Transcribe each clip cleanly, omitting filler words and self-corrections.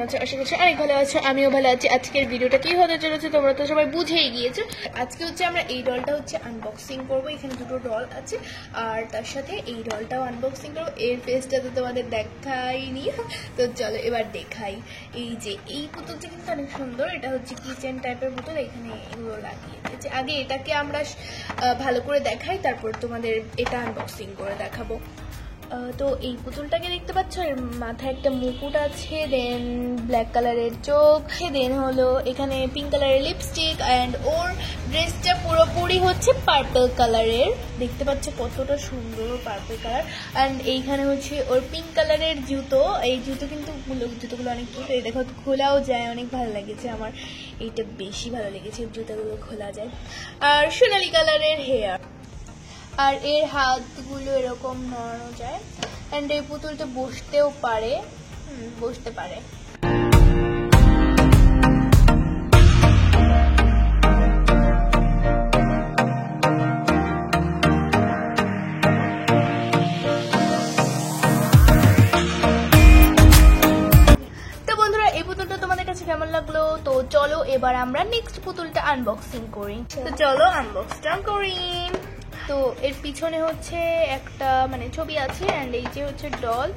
আছো? আশা করছি অনেক ভালো আছো, আমিও ভালো আছি। আজকের ভিডিওটা কি হতে চলেছে তোমরা তো সবাই বুঝেই গিয়েছো। আজকে হচ্ছে আমরা এই ডলটা হচ্ছে আনবক্সিং করবো। এখানে দুটো ডল আছে আর তার সাথে এই ডলটাও আনবক্সিং করবো। এর ফেসটা তো তোমাদের দেখাইনি, তো চলো এবার দেখাই। এই যে এই পুতুলটা কিন্তু অনেক সুন্দর, এটা হচ্ছে কিচেন টাইপের পুতুল। এখানে এগুলো লাগিয়ে দিয়েছে। আগে এটাকে আমরা ভালো করে দেখাই, তারপর তোমাদের এটা আনবক্সিং করে দেখাবো। তো এই পুতুলটাকে দেখতে পাচ্ছ, এর মাথায় একটা মুকুট আছে, দেন ব্ল্যাক কালারের চোখ, দেন হলো এখানে পিঙ্ক কালারের লিপস্টিক, অ্যান্ড ওর ড্রেসটা পুরোপুরি হচ্ছে পার্পল কালারের। দেখতে পাচ্ছ কতটা সুন্দর পার্পল কালার। অ্যান্ড এইখানে হচ্ছে ওর পিঙ্ক কালারের জুতো। এই জুতো কিন্তু জুতোগুলো অনেক কিউট। এই দেখো খোলাও যায়, অনেক ভালো লেগেছে আমার। এইটা বেশি ভালো লেগেছে, জুতোগুলো খোলা যায়। আর সোনালি কালারের হেয়ার, আর এর হাতগুলো এরকম নড়ানো যায়। অ্যান্ড এই পুতুলটা বসতেও পারে, বসতে পারে। তো বন্ধুরা, এই পুতুলটা তোমাদের কাছে কেমন লাগলো? তো চলো এবার আমরা নেক্সট পুতুলটা আনবক্সিং করি। তো চলো আনবক্সটা করি। তো এর পিছনে হচ্ছে একটা মানে ছবি আছে, অ্যান্ড এই যে হচ্ছে ডল।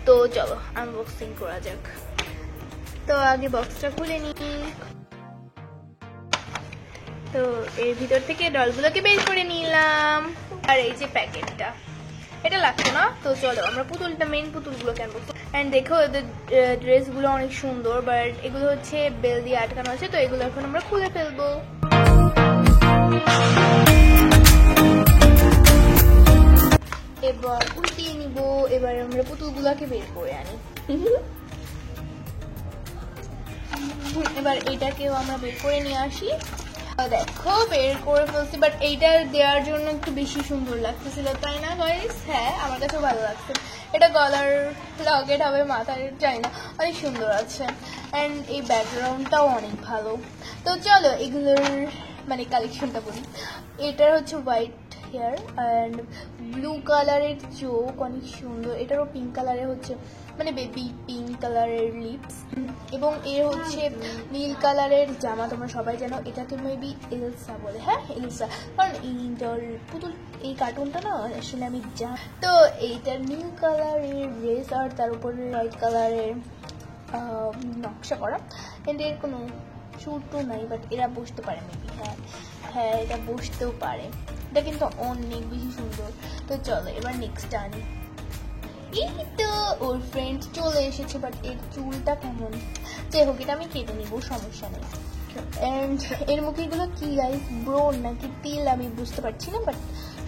তো চলো আনবক্সিং করা যাক। তো আগে বক্সটা খুলে নিই। তো এর ভিতর থেকে ডলগুলোকে বের করে নিলাম। আর এই যে প্যাকেটটা, এটা লাগতো না। তো চলো আমরা পুতুলটা, মেইন পুতুলগুলোকে আনবক্স। অ্যান্ড দেখো এদের ড্রেসগুলো অনেক সুন্দর, বাট এগুলো হচ্ছে বেল দিয়ে আটকানো আছে। তো এগুলো এখন আমরা খুলে ফেলবো। এবার উল্টিয়ে নিব। এবার আমরা পুতুলগুলোকে বের করে আনি। এবার এইটাকেও আমরা বের করে নিয়ে আসি। দেখো বের করে ফেলছি, বাট এইটা দেওয়ার জন্য একটু বেশি সুন্দর লাগতেছিল, তাই না গাইস? হ্যাঁ, আমার কাছেও ভালো লাগছে। এটা গলার লকেট হবে, মাথায় জানি না, অনেক সুন্দর আছে। অ্যান্ড এই ব্যাকগ্রাউন্ডটাও অনেক ভালো। তো চলো এগুলোর মানে কালেকশনটা বলি। এটার হচ্ছে হোয়াইট হেয়ার অ্যান্ড ব্লু কালারের চোখ, অনেক সুন্দর। এটারও পিঙ্ক কালারের হচ্ছে মানে বেবি পিঙ্ক কালারের লিপস, এবং এর হচ্ছে নীল কালারের জামা। তোমরা সবাই জানো এটাকে মেবি এলসা বলে। হ্যাঁ, এলসা, কারণ এই পুতুল এই কার্টুনটা না আসলে আমি জানি। তো এইটা নীল কালারের ড্রেস, আর তার উপরে হোয়াইট কালারের নকশা করা। এন্ড এর কোনো চুটও নাই, বাট এরা বসতে পারে মেবি। হ্যাঁ হ্যাঁ, এটা বসতেও পারে। এটা কিন্তু অনেক বেশি সুন্দর। তো চলো এবার নেক্সট আনি। এই তো ওর ফ্রেন্ড চলে এসেছে, বাট এর চুলটা কেমন, যাই হোক এটা আমি কেটে নিব, সমস্যা নেই। অ্যান্ড এর মুখেগুলো কি গাইস, ব্রোন নাকি তিল আমি বুঝতে পারছি না, বাট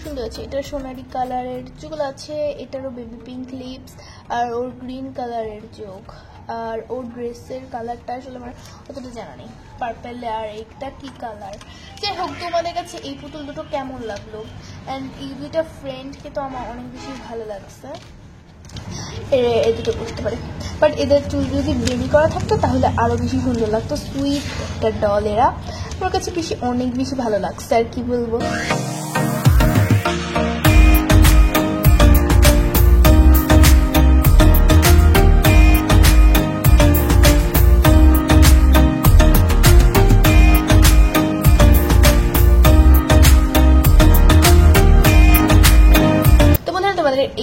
সুন্দর আছে। এটা সোনালি কালারের চুল আছে, এটারও বেবি পিঙ্ক লিপস, আর ওর গ্রিন কালারের চোখ। আর ওর ড্রেসের কালারটা আসলে আমার অতটা জানা নেই, পার্পেল। আর এইটা কি কালার, যাই হোক তোমাদের কাছে এই পুতুল দুটো কেমন লাগলো? অ্যান্ড এই দুইটা ফ্রেন্ডকে তো আমার অনেক বেশি ভালো লাগছে। এ দুটো বুঝতে পারে, বাট এদের চুল যদি বেনি করা থাকতো তাহলে আরো বেশি সুন্দর লাগতো। সুইট একটা ডল এরা, আমার কাছে অনেক বেশি ভালো লাগছে, আর কি বলবো।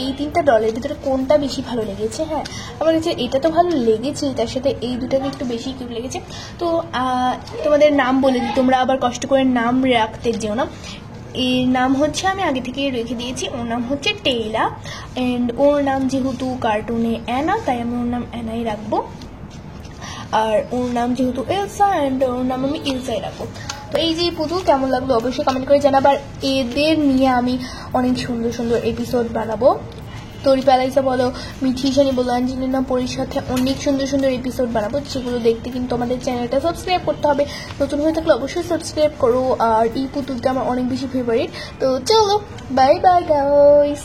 এই তিনটা ডলের ভিতরে কোনটা বেশি ভালো লেগেছে? হ্যাঁ, আমার কাছে এটা তো ভালো লেগেছে, তার সাথে এই দুটাকে একটু বেশি কিউট লেগেছে। তো তোমাদের নাম বলে দিই, তোমরা আবার কষ্ট করে নাম রাখতে যেও না। এর নাম হচ্ছে আমি আগে থেকে রেখে দিয়েছি, ওর নাম হচ্ছে টেইলা। অ্যান্ড ওর নাম যেহেতু কার্টুনে অ্যানা, তাই আমি ওর নাম অ্যানাই রাখবো। আর ওর নাম যেহেতু এলসা, অ্যান্ড ওর নাম আমি এলসাই রাখবো। তো এই যে পুতুল কেমন লাগলো অবশ্যই কমেন্ট করে জানাবো। আর এদের নিয়ে আমি অনেক সুন্দর সুন্দর এপিসোড বানাবো। তরি প্যালাইসা বলো, মিঠি সানি বলো, অ্যাঞ্জেলিনা পরির সাথে অনেক সুন্দর সুন্দর এপিসোড বানাবো, সেগুলো দেখতে কিন্তু আমাদের চ্যানেলটা সাবস্ক্রাইব করতে হবে। নতুন হয়ে থাকলে অবশ্যই সাবস্ক্রাইব করো। আর এই পুতুলটা আমার অনেক বেশি ফেভারিট। তো চলো, বাই বাই গাইস।